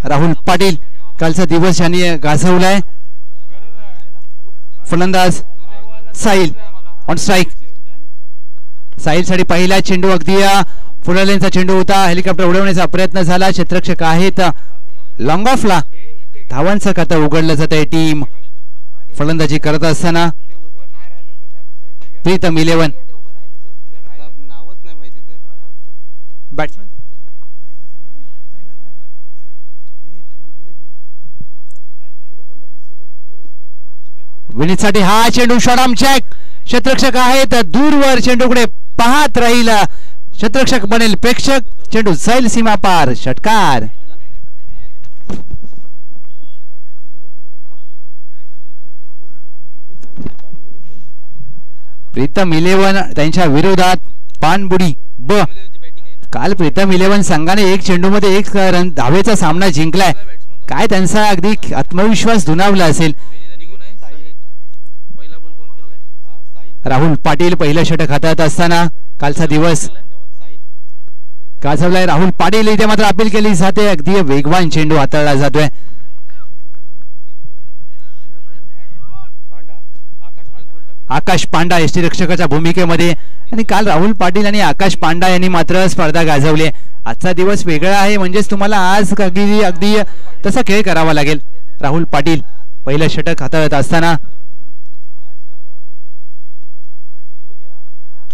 राहुल पाटील कालचा दिवस यांनी गाजवलाय. फलंदाज साहिल ऑन स्ट्राईक. साहिलसाठी पहिला चेंडू अगदी फुललेंचा चेंडू होता. हेलिकॉप्टर उडवण्याचा प्रयत्न झाला. क्षेत्ररक्षक आहेत लॉंग ऑफला. धावांचं खातं उघडलं जात आहे. टीम फलंदाजी करत असताना प्रीतम 11 बॅट्समन विनीतसाठी हा चेंडू शॉर्ट चेक. क्षेत्ररक्षक आहेत दूरवर. चेंडूकडे पाहत राहील. क्षेत्ररक्षक बनेल प्रेक्षक. चेंडू जाईल सीमा पार. षटकार. प्रीतम 11 त्यांच्या विरोधात पानबुडी ब. काल प्रीतम 11 संघाने एक चेंडू मध्ये 1 रन धावेचा सामना जिंकलाय. काय त्यांचा अगदी आत्मविश्वास दुणावला असेल. राहुल पाटील पहिलं षटक हातात असताना कालचा दिवस गाजवलाय. राहुल पाटील इथे मात्र अपील केली जाते. अगदी वेगवान चेंडू हाताळला जातोय. आकाश पांडा यष्टीरक्षकाच्या भूमिकेमध्ये. आणि काल राहुल पाटील आणि आकाश पांडा यांनी मात्र स्पर्धा गाजवली. आजचा दिवस वेगळा आहे म्हणजेच तुम्हाला आज अगदी तसा खेळ करावा लागेल. राहुल पाटील पहिलं षटक हाताळत असताना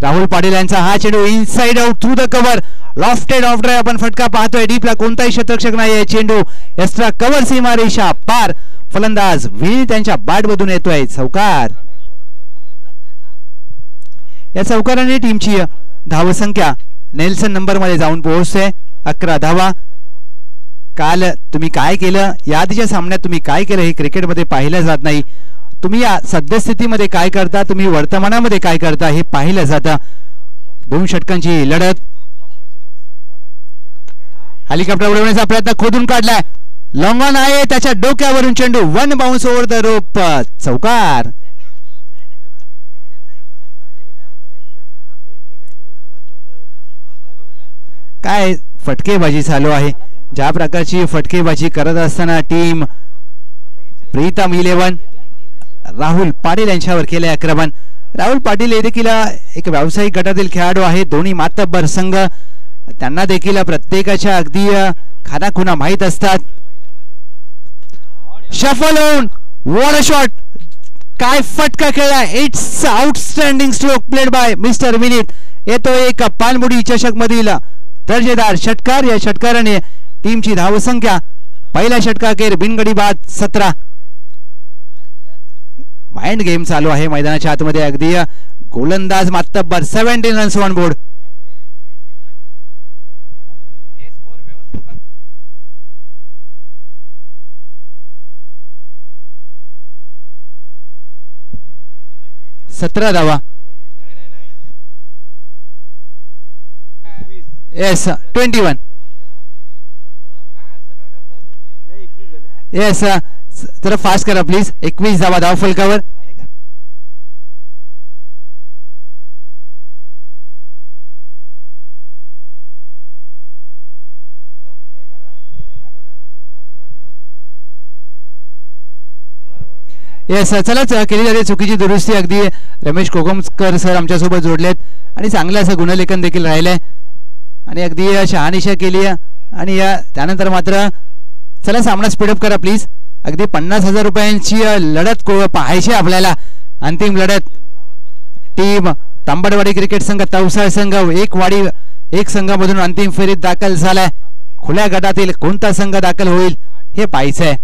राहुल पाटील यांचा हा चेंडू inside out through the cover. Lofted of drive आपण फटका पाहतोय. डीपला कोणताही क्षेत्ररक्षक नाही. चेंडू एक्स्ट्रा कव्हर सीमा रेषा पार. फलंदाज विनीत त्यांच्या बॅट मधून येतोय. चौकार. या चौकाराने टीमची धावसंख्या नेल्सन नंबर मध्ये जाऊन पोहोचते. 11 धावा. काल तुम्ही काय केलं, या आधीच्या सामन्यात तुम्ही काय केलं हे क्रिकेटमध्ये पाहिलं जात नाही. तुम्ही या सद्यस्थितीमध्ये काय करता, तुम्ही वर्तमानामध्ये काय करता हे पाहिलं जातं. 2 षटकांची लढत. हेलिकॉप्टर उडवण्याचा प्रयत्न खोदून काढलाय. लॉंग ऑन आहे. त्याच्या डोक्यावरून चेंडू 1 बाउन्स ओव्हर द रोप. चौकार. काय फटकेबाजी चालू आहे. ज्या प्रकारची फटकेबाजी करत असताना टीम प्रीतम 11 राहुल पाटील यांच्यावर केले आक्रमण. राहुल पाटील हे देखील एक व्यावसायिक गटातील खेळाडू आहेत. दोन्ही मातब्बर संघ. त्यांना देखील प्रत्येकाच्या अगदी खानाखुणा माहीत असतात. शफल होऊन वॉर अ शॉट. काय फटका खेळला. It's outstanding stroke played by mister Vineet. येतो एक पानबुडी चषक मधील दर्जेदार षटकार. या षटकाराने टीमची धावसंख्या पहिल्या षटकाखेर बिनगडी बाद 17. माइंड गेम चालू आहे मैदानाच्या आतमध्ये. अगदी गोलंदाज मातब्बर. 17 रन्स ऑन बोर्ड. सतरा धावा. येस 21. येस जरा फास्ट करा प्लीज. 21 धावा धाव फलकावर. येस चलाच केली जाते चुकीची दुरुस्ती. अगदी रमेश कोकमकर सर आमच्यासोबत जोडलेत आणि चांगलं असं गुणलेखन देखील राहिलंय आणि अगदी शहानिशा केली. आणि त्यानंतर मात्र चला सामना स्पीडअप करा प्लीज. अगदी 50,000 रुपयांची लढत पाहायची आपल्याला. अंतिम लढत. टीम तांबडवाडी क्रिकेट संघ तवसाळ संघ एक संघामधून अंतिम फेरीत दाखल झालाय. खुल्या गटातील कोणता संघ दाखल होईल हे पाहायचंय.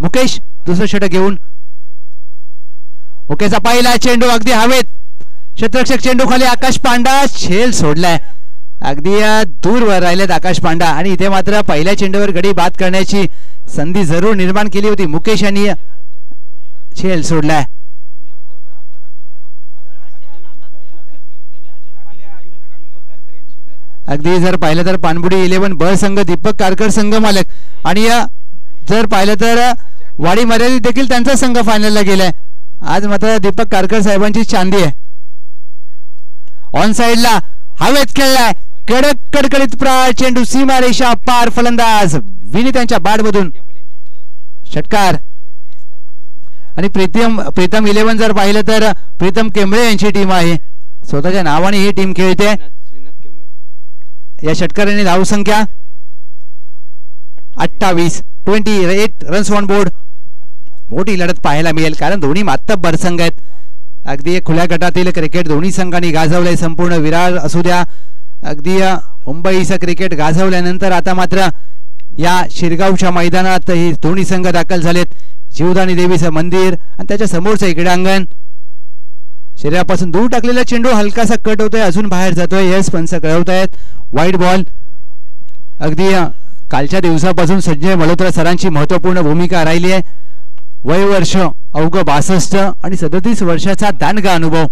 मुकेश दुसरं षटक घेऊन. मुकेशचा पहिला चेंडू अगदी हवेत. क्षेत्ररक्षक चेंडू खाली. आकाश पांडा झेल सोडलाय. अगदी दूरवर राहिलेत आकाश पांडा. आणि इथे मात्र पहिल्या चेंडूवर गडी बाद करण्याची संधी जरूर निर्माण केली होती. मुकेश यांनी झेल सोडलाय. अगदी जर पाहिलं तर पानबुडी 11 ब संघ दीपक कारकर संघ मालक. आणि जर पाहिलं तर वाडी मर्यादित देखील त्यांचा संघ फायनलला गेलाय. आज मात्र दीपक कारकर साहेबांची चांदी आहे. ऑन साइडला हवेत खेळलाय. कडक कडकडीत प्राळ चेंडू सीमा रेषा पार. फलंदाज विनीत यांच्या बॅटमधून षटकार. आणि प्रीतम 11 जर पाहिलं तर प्रीतम केंबळे यांची टीम आहे. स्वतःच्या नावाने ही टीम खेळते. या षटकाराने धावसंख्या 28 रन्स ऑन बोर्ड. मोठी लढत पाहायला मिळेल कारण दोन्ही मातब्बर संघ आहेत. अगदी खुल्या गटातील क्रिकेट दोन्ही संघांनी गाजवलंय. संपूर्ण विरार असू द्या अगदी मुंबईचं क्रिकेट गाजवल्यानंतर आता मात्र या शिरगावच्या मैदानात हे दोन्ही संघ दाखल झालेत. जीवदानी देवीचं मंदिर आणि त्याच्या समोरचं इकडे अंगण. शरीरापासून दूर टाकलेला चेंडू हलकासा कट होतोय, अजून बाहेर जातोय. यस पंच कळवत आहेत वाईट बॉल. अगदी कालच्या दिवसापासून संजय मल्होत्रा सरांची महत्वपूर्ण भूमिका राहिली आहे. वय वर्ष अवघ 62 आणि 37 वर्षाचा दांडगा अनुभव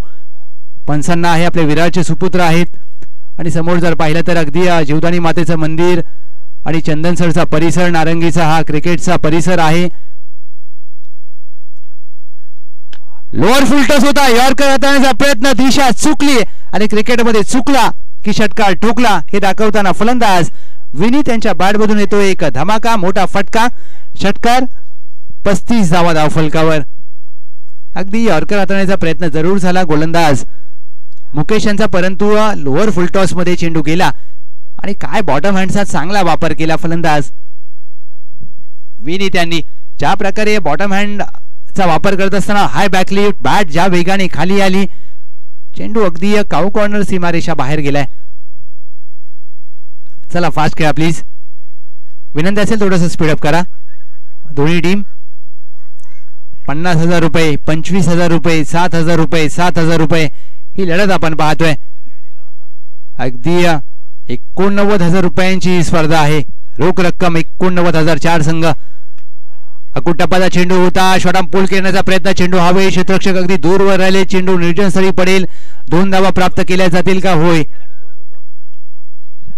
पंचांना आहे. आपले विरारचे सुपुत्र आहेत. आणि समोर जर पाहिलं तर अगदी जीवदानी मातेचं मंदिर आणि चंदनसरचा परिसर, नारंगीचा हा क्रिकेटचा परिसर आहे. लोअर फुलटॉस होता. यॉर्कर हाताळण्याचा प्रयत्न, दिशा चुकली आणि क्रिकेटमध्ये चुकला की षटकार ठोकला हे दाखवताना फलंदाज विनीत यांच्या बॅटमधून येतो एक धमाका, मोठा फटका. षटकार 35 धावा धावफलकावर. अगदी यॉर्कर हाताळण्याचा प्रयत्न जरूर झाला गोलंदाज मुकेश यांचा, परंतु लोअर फुलटॉस मध्ये चेंडू गेला. आणि काय बॉटम हँडचा चांगला वापर केला फलंदाज विनीत यांनी. ज्या प्रकारे बॉटम हँडचा वापर करत असताना हाय बॅकलिफ्ट, बॅट ज्या वेगाने खाली आली, चेंडू अगदी काऊ कॉर्नर सीमारेषा बाहेर गेलाय. चला फास्ट खेळा प्लीज. विनंती असेल थोडंसं स्पीडअप करा. दोन्ही टीम 50,000 रुपये, 25,000 रुपये, 7,000 रुपये, 7,000 रुपये ही लढत आपण पाहतोय. अगदी 89,000 रुपयांची स्पर्धा आहे. रोख रक्कम 89,000. 4 संघ. अकुटप्पाचा चेंडू होता. शॉर्टआर्म पूल करण्याचा प्रयत्न, चेंडू हवे, क्षेत्ररक्षक अगदी दूरवर राहिले, चेंडू निर्जन स्थळी पडेल. 2 धावा प्राप्त केल्या जातील का? होय.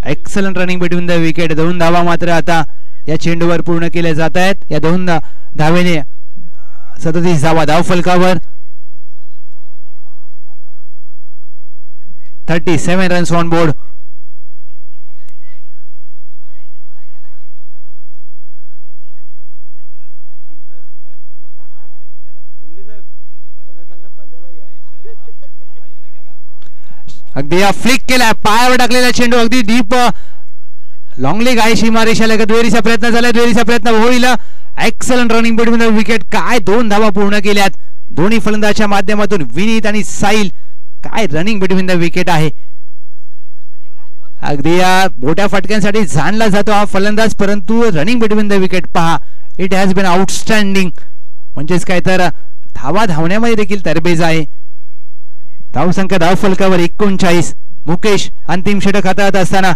Excellent running between the wicket. 2 धावा मात्र आता या चेंडूवर पूर्ण केल्या जात आहेत. या 2 धावेने 37 धावा धावफलकावर. 37 रन्स ऑन बोर्ड. अगदी फ्लिक केला, पायावर टाकलेला चेंडू अगदी डीप लॉंग लेग आहे सीमारेषालगत. दुहेरीचा प्रयत्न झाला, दुहेरीचा प्रयत्न होईल. Excellent running between the wicket. काय 2 धावा पूर्ण केल्यात दोन्ही फलंदाजाच्या माध्यमातून. विनीत आणि साहिल, काय रनिंग बिटवीन द विकेट आहे. अगदी या मोठ्या फटक्यांसाठी जाणला जातो हा फलंदाज, परंतु रनिंग बिटवीन द विकेट पहा, इट हॅज बीन आउटस्टँडिंग. म्हणजेच काय तर धावा धावण्यामध्ये देखील तरबेज आहे. धावसंख्या धावफलकावर 39. मुकेश अंतिम षटक हाताळत असताना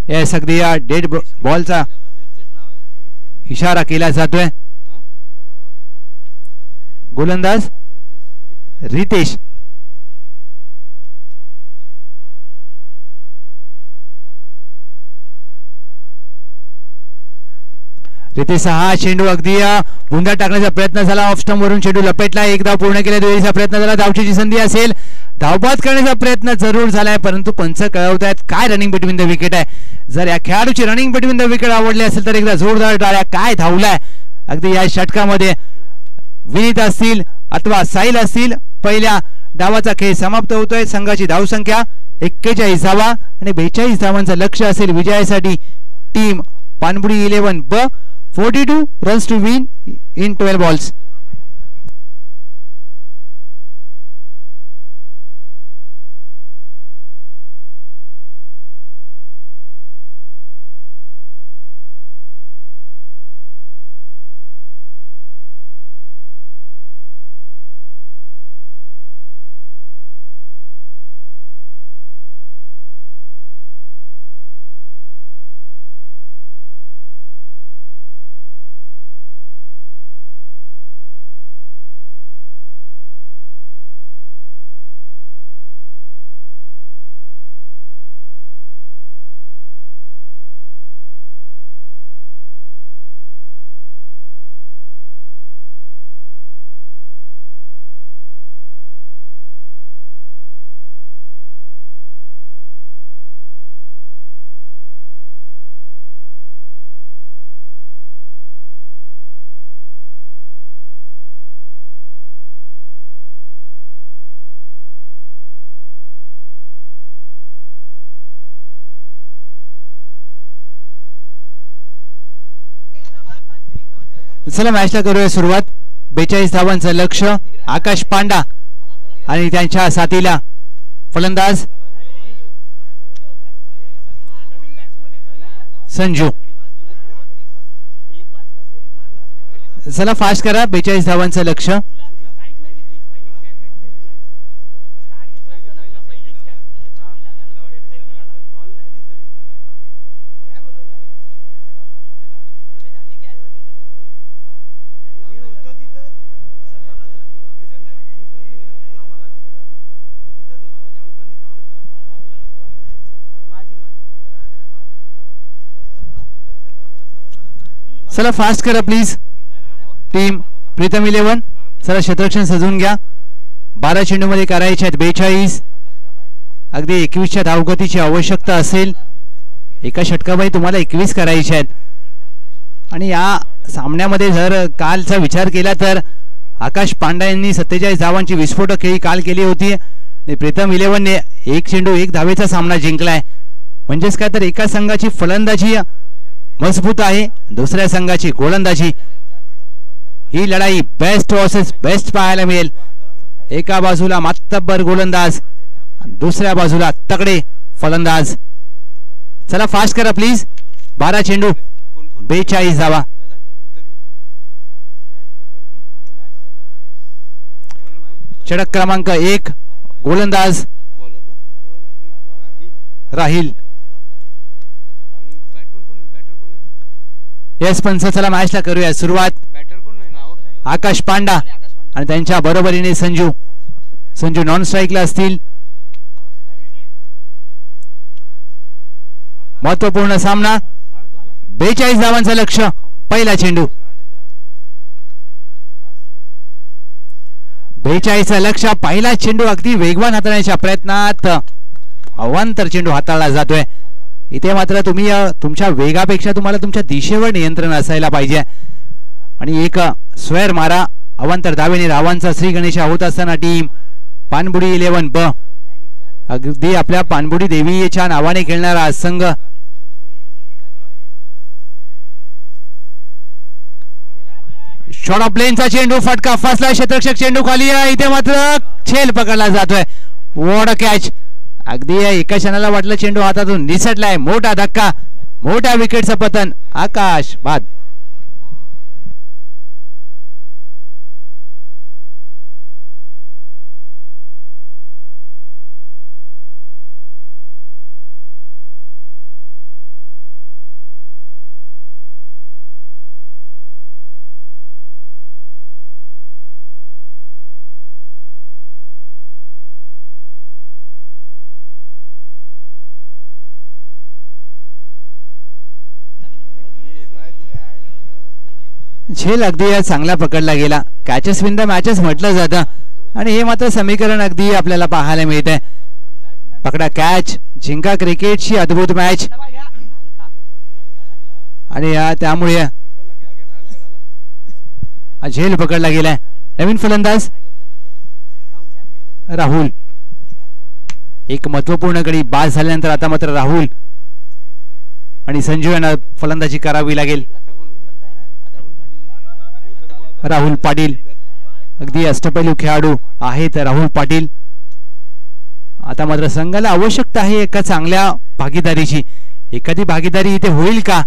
येस अगदी या डेड बॉलचा इशारा केला जातोय. गोलंदाज रितेश. रितेश हा चेंडू अगदी बुंदा टाकण्याचा प्रयत्न झाला. ऑफ स्टंप वरून चेंडू लपेटला. 1 धाव पूर्ण केला. दुहेरीचा प्रयत्न झाला. धावचीची संधी असेल. धावबाद करण्याचा प्रयत्न जरूर झालाय, परंतु पंच कळवत आहेत काय रनिंग बिटवीन द विकेट आहे. जर या खेळाडूची रनिंग बिटवीन द विकेट आवडली असेल तर एकदा जोरदार टाळ्या. काय धावलाय अगदी या षटकामध्ये. विनीत असतील अथवा साहिल असतील. पहिल्या डावाचा खेळ समाप्त होतोय. संघाची धावसंख्या 41 धावा आणि 42 धावांचं लक्ष असेल विजयासाठी. टीम पानबुडी 11 ब 42 runs to win in 12 balls. चला मॅचला करूया सुरुवात. 42 धावांचं लक्ष्य. आकाश पांडा आणि त्यांच्या साथीला फलंदाज संजू. चला फास्ट करा. 42 धावांचं लक्ष्य. चला फास्ट करा प्लीज. टीम प्रीतम 11. चला क्षेत्ररक्षण सजवून घ्या. 12 चेंडूमध्ये करायचे आहेत 42. अगदी 21च्या धावगतीची आवश्यकता असेल. एका षटकामध्ये तुम्हाला 21 करायचे आहेत. आणि या सामन्यामध्ये जर कालचा विचार केला तर आकाश पांडा यांनी 47 धावांची विस्फोटक खेळी काल केली होती आणि प्रीतम 11ने 1 चेंडू 1 धावेचा सामना जिंकलाय. म्हणजेच काय तर एका संघाची फलंदाजी मजबूत आहे, दुसऱ्या संघाची गोलंदाजी. ही लढाई बेस्ट वर्सेस बेस्ट पाहायला मिळेल. एका बाजूला मातब्बर गोलंदाज, दुसऱ्या बाजूला तगडे फलंदाज. चला फास्ट करा प्लीज. 12 चेंडू 42 धावा. षटक क्रमांक 1 गोलंदाज राहिल. येस पंच. चला मॅचला करूया सुरुवात. आकाश पांडा आणि त्यांच्या बरोबरीने संजू. संजू नॉन स्ट्राईकला असतील. महत्वपूर्ण सामना. 42 धावांचं लक्ष्य. पहिला चेंडू. 42चं लक्ष्य. पहिला चेंडू अगदी वेगवान हाताळण्याच्या प्रयत्नात अवांतर चेंडू हाताळला जातोय. इथे मात्र तुम्ही तुमच्या वेगापेक्षा तुम्हाला तुमच्या दिशेवर नियंत्रण असायला पाहिजे. आणि एक स्वेर मारा. अवांतर धावेने रावांचा श्री गणेश होत असताना टीम पाणबुडी 11 ब. अगदी आपल्या पाणबुडी देवीच्या नावाने खेळणारा संघ. शॉर्ट ऑफ प्लेनचा चेंडू. फटका फसला. क्षेत्ररक्षक चेंडू खाली आहे. इथे मात्र झेल पकडला जातोय. What a catch. अगदी एका क्षणाला वाटलं चेंडू हातातून निसटलाय. मोठा धक्का. मोठ्या विकेटचं पतन. आकाश बाद. झेल अगदी चांगला पकडला गेला. कॅचेस विन द मॅचेस म्हटलं जातं आणि हे मात्र समीकरण अगदी आपल्याला पाहायला मिळतंय. पकडा कॅच. जिंका क्रिकेटची अद्भुत मॅच. आणि त्यामुळे झेल पकडला गेलाय. नवीन फलंदाज राहुल. एक महत्वपूर्ण गडी बाद झाल्यानंतर आता मात्र राहुल आणि संजू यांना फलंदाजी करावी लागेल. राहुल पाटील अगदी अष्टपैलू खेळाडू आहेत राहुल पाटील. आता मात्र संघाला आवश्यकता आहे एका चांगल्या भागीदारीची. एखादी भागीदारी इथे होईल का?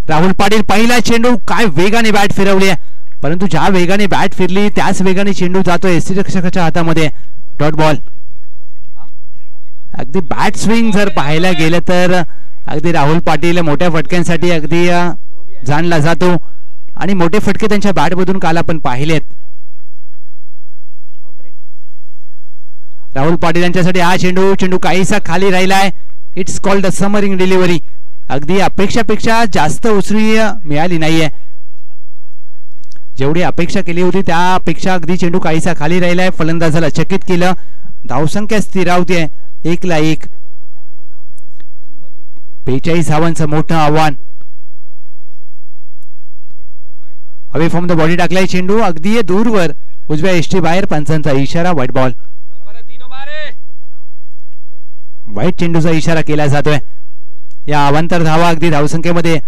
राहुल पाटील. पहिला चेंडू. काय वेगाने बॅट फिरवली आहे, परंतु ज्या वेगाने बॅट फिरली त्याच वेगाने चेंडू जातोय यष्टिरक्षकाच्या हातामध्ये. Dot ball. अगदी बॅट स्विंग जर पाहायला गेलं तर अगदी राहुल पाटील मोठ्या फटक्यांसाठी अगदी जाणला जातो आणि मोठे फटके त्यांच्या बॅट मधून काल आपण पाहिलेत. राहुल पाटील यांच्यासाठी हा चेंडू काहीसा खाली राहिलाय. It's called a summering delivery. अगदी अपेक्षापेक्षा जास्त उसळी मिळाली नाहीये. जेवढी अपेक्षा केली होती त्यापेक्षा अगदी चेंडू काहीसा खाली राहिलाय. फलंदाजाला चकित केलं. धावसंख्या स्थिरावते 1-1. 42 धावांचं मोठं आव्हान. अवे फ्रॉम द बॉडी टाकलाय चेंडू. अगदी दूरवर उजव्या एसटी बाहेर. पंचांचा इशारा. White ball. व्हाईट चेंडूचा इशारा केला जातोय. या अवांतर धावा अगदी धावसंख्येमध्ये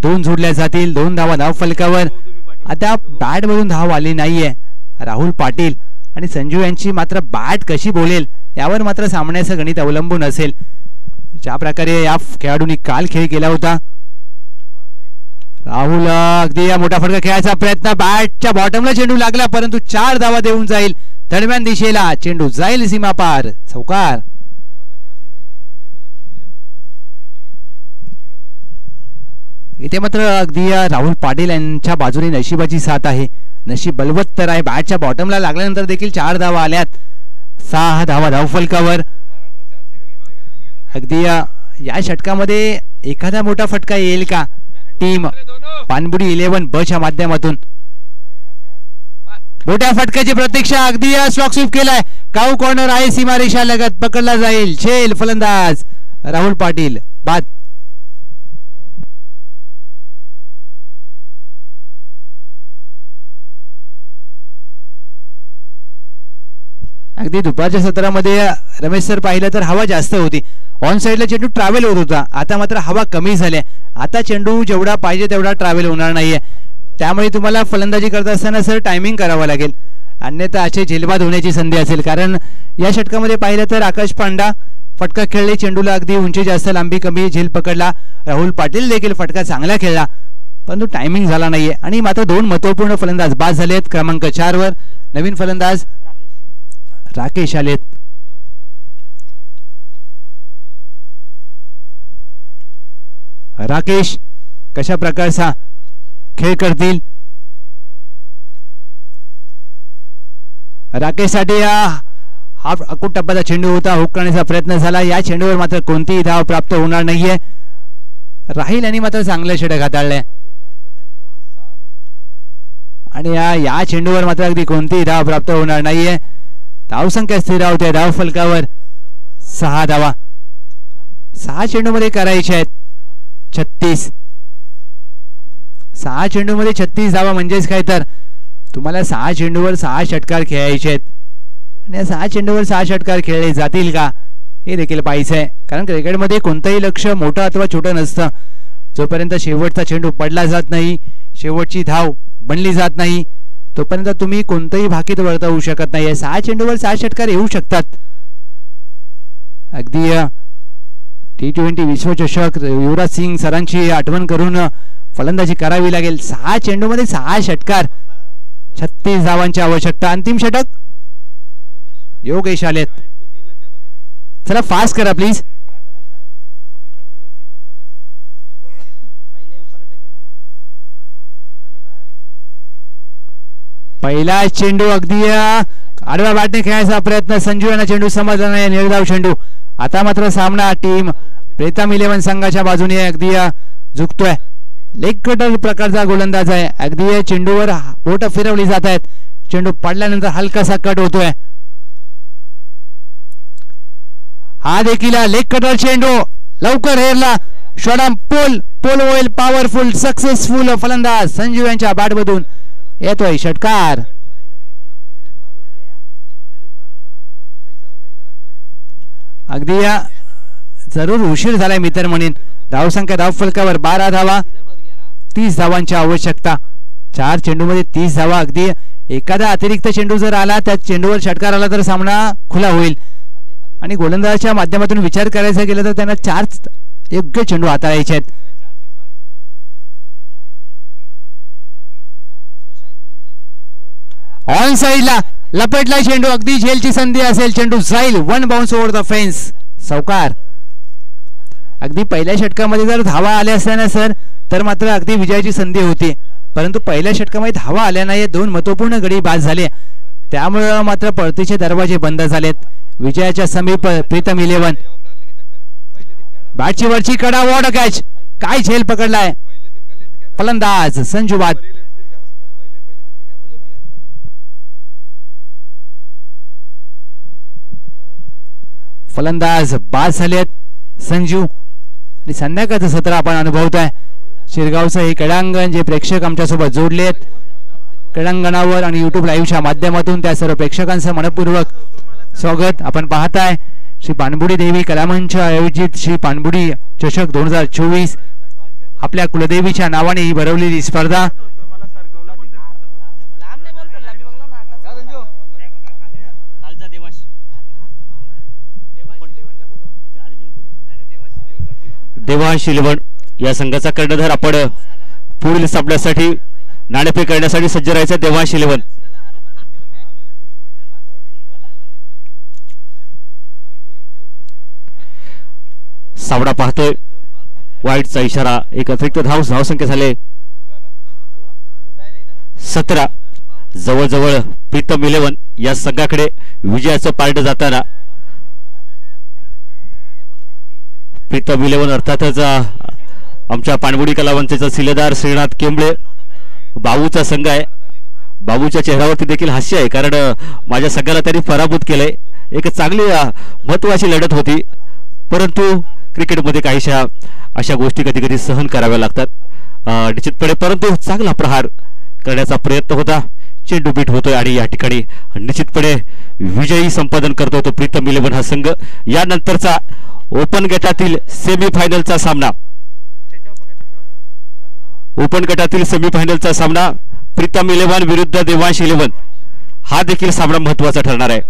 दोन जोडल्या जातील. 2 धावा धाव फलकावर. आता बॅट मधून धाव आली नाहीये. राहुल पाटील आणि संजू यांची मात्र बॅट कशी बोलेल यावर मात्र सामन्याचं गणित अवलंबून असेल. ज्या प्रकारे या खेळाडूंनी काल खेळ केला होता. राहुल अगदी या मोठा फटका खेळायचा प्रयत्न. बॅटच्या बॉटमला चेंडू लागला परंतु 4 धावा देऊन जाईल दरम्यान दिशेला. चेंडू जाईल सीमापार. चौकार. इथे मात्र अगदी राहुल पाटील यांच्या बाजूने नशिबाची साथ आहे. नशीब बलवत्तर आहे. बॅटच्या बॉटमला लागल्यानंतर देखील 4 धावा आल्यात. 6 धावा धाव फलकावर. अगदी या षटकामध्ये एखादा मोठा फटका येईल का टीम पाणबुडी 11 ब च्या माध्यमातून. मोठ्या फटक्याची प्रतीक्षा. अगदी स्ट्रोक स्वीप केलाय. काऊ कॉर्नर आहे. सीमारेषा लगत पकडला जाईल. झेल फलंदाज राहुल पाटील. बाद. अगदी दुपारच्या सत्रामध्ये रमेश सर पाहिलं तर हवा जास्त होती. ऑन साइडला चेंडू ट्रॅव्हल होत होता. आता मात्र हवा कमी झाली. आता चेंडू जेवढा पाहिजे तेवढा ट्रॅव्हल होणार नाहीये. त्यामुळे तुम्हाला फलंदाजी करत असताना सर टायमिंग करावं लागेल. अन्यथा असे झेलबाद होण्याची संधी असेल. कारण या षटकामध्ये पाहिलं तर आकाश पांडा फटका खेळले. चेंडूला अगदी उंची जास्त लांबी कमी झेल पकडला. राहुल पाटील देखील फटका चांगला खेळला परंतु टायमिंग झाला नाहीये. आणि मात्र 2 महत्वपूर्ण फलंदाज बाद झालेत. क्रमांक 4 वर नवीन फलंदाज राकेश आलेत. राकेश कशा प्रकारचा खेळ करतील. राकेशसाठी हा अकुट टप्प्याचा चेंडू होता. हुक करण्याचा प्रयत्न झाला. या चेंडूवर मात्र कोणतीही धाव प्राप्त होणार नाहीये. राहिल यांनी मात्र चांगले षटक हाताळले आणि या चेंडूवर मात्र अगदी कोणतीही धाव प्राप्त होणार नाहीये. धावसंख्या स्थिर होते. धाव फलकावर 6 धावा. 6 चेंडूमध्ये करायचे आहेत 36. 6 चेंडूमध्ये 36 धावा म्हणजेच काय तर तुम्हाला 6 चेंडूवर 6 षटकार खेळायचे आहेत. आणि 6 चेंडूवर 6 षटकार खेळले जातील का हे देखील पाहायचं आहे. कारण क्रिकेटमध्ये कोणतंही लक्ष मोठं अथवा छोटं नसतं. जोपर्यंत शेवटचा चेंडू पडला जात नाही, शेवटची धाव बनली जात नाही, तोपर्यंत तुम्ही कोणतंही भाकीत वर्तवू शकत नाही. 6 चेंडूवर 6 षटकार येऊ शकतात. अगदी T20 विश्वचषक युवराज सिंग सरांची आठवण करून फलंदाजी करावी लागेल. 6 चेंडूमध्ये 6 षटकार. 36 धावांची आवश्यकता. अंतिम षटक योगेश आलेत. चला फास्ट करा प्लीज. पहिला चेंडू अगदी आडव्या बॅटने खेळायचा प्रयत्न. संजू यांना चेंडू समजला नाही. निर्धाव चेंडू. आता मात्र सामना टीम प्रीतम 11 संघाच्या बाजूने अगदी झुकतोय. लेग कटर प्रकारचा गोलंदाज आहे. अगदी चेंडूवर बोट फिरवली जात आहेत. चेंडू पडल्यानंतर हलकासा कट होतोय. हा देखील लेग कटर चेंडू लवकर हेरला. शॉर्ट पोल होईल. पॉवरफुल सक्सेसफुल फलंदाज संजू यांच्या बॅटमधून येतोय षटकार. अगदी जरूर उशीर झालाय मित्र म्हणेन. धावसंख्या धाव फलकावर 12 धावा. 30 धावांची आवश्यकता. 4 चेंडूमध्ये 30 धावा. अगदी एखादा अतिरिक्त चेंडू जर आला त्या चेंडूवर षटकार आला तर सामना खुला होईल. आणि गोलंदाजाच्या माध्यमातून विचार करायचा गेला तर त्यांना 4 योग्य चेंडू हाताळायचे आहेत. ऑन साइडला लपेटला चेंडू. अगदी झेलची संधी असेल. चेंडू जाईल. 1 बाउन्स ओव्हर द फेन्स. चौकार. अगदी पहिल्या षटकामध्ये जर धावा आल्या असत्या ना सर तर मात्र अगदी विजयाची संधी होती. परंतु पहिल्या षटकामध्ये धावा आल्या नाही. 2 महत्वपूर्ण गडी बाद झाले. त्यामुळे मात्र पळतीचे दरवाजे बंद झालेत. विजयाच्या समीप प्रीतम 11. बॅटची वरची कडा. What catch. काय झेल पकडलाय फलंदाज संजू. बाद. फलंदाज बाद झालेत संजू. आणि संध्याकाळचं सत्र आपण अनुभवतोय. शिरगावचं हे क्रीडांगण जे प्रेक्षक आमच्यासोबत जोडलेत क्रीडांगणावर आणि YouTube लाईव्हच्या माध्यमातून त्या सर्व प्रेक्षकांचं मनपूर्वक स्वागत. आपण पाहताय श्री पाणबुडी देवी कलामंच आयोजित श्री पाणबुडी चषक 2024 आपल्या कुलदेवीच्या नावाने ही भरवलेली स्पर्धा. देवांश 11 या संघाचा कर्णधार. आपण पुढील सामन्यासाठी नाणेफेक करण्यासाठी सज्ज राहायचं. देवांश 11 सामना पाहतोय. वाईटचा इशारा. एक अतिरिक्त धावसंख्या झाले 17. जवळजवळ प्रीतम 11 या संघाकडे विजयाचं पारड जाताना. प्रीतम 11 अर्थातच आमच्या पाणबुडी कलावंतीचा शिलेदार श्रीनाथ केंबळे बाबूचा संघ आहे. बाबूच्या चेहऱ्यावरती देखील हास्य आहे, कारण माझ्या संघाला त्यांनी पराभूत केलंय. एक चांगली महत्वाची लढत होती, परंतु क्रिकेटमध्ये काहीशा अशा गोष्टी कधी कधी सहन कराव्या लागतात निश्चितपणे. परंतु चांगला प्रहार करण्याचा प्रयत्न होता. चेंडू बीट होतोय आणि या ठिकाणी निश्चितपणे विजयी संपादन करतो तो प्रीतम 11 हा संघ. यानंतरचा ओपन गटातील सेमीफायनलचा सामना. ओपन गटातील सेमीफायनलचा सामना प्रीतम 11 विरुद्ध देवांश 11 हा देखील सामना महत्वाचा ठरणार आहे.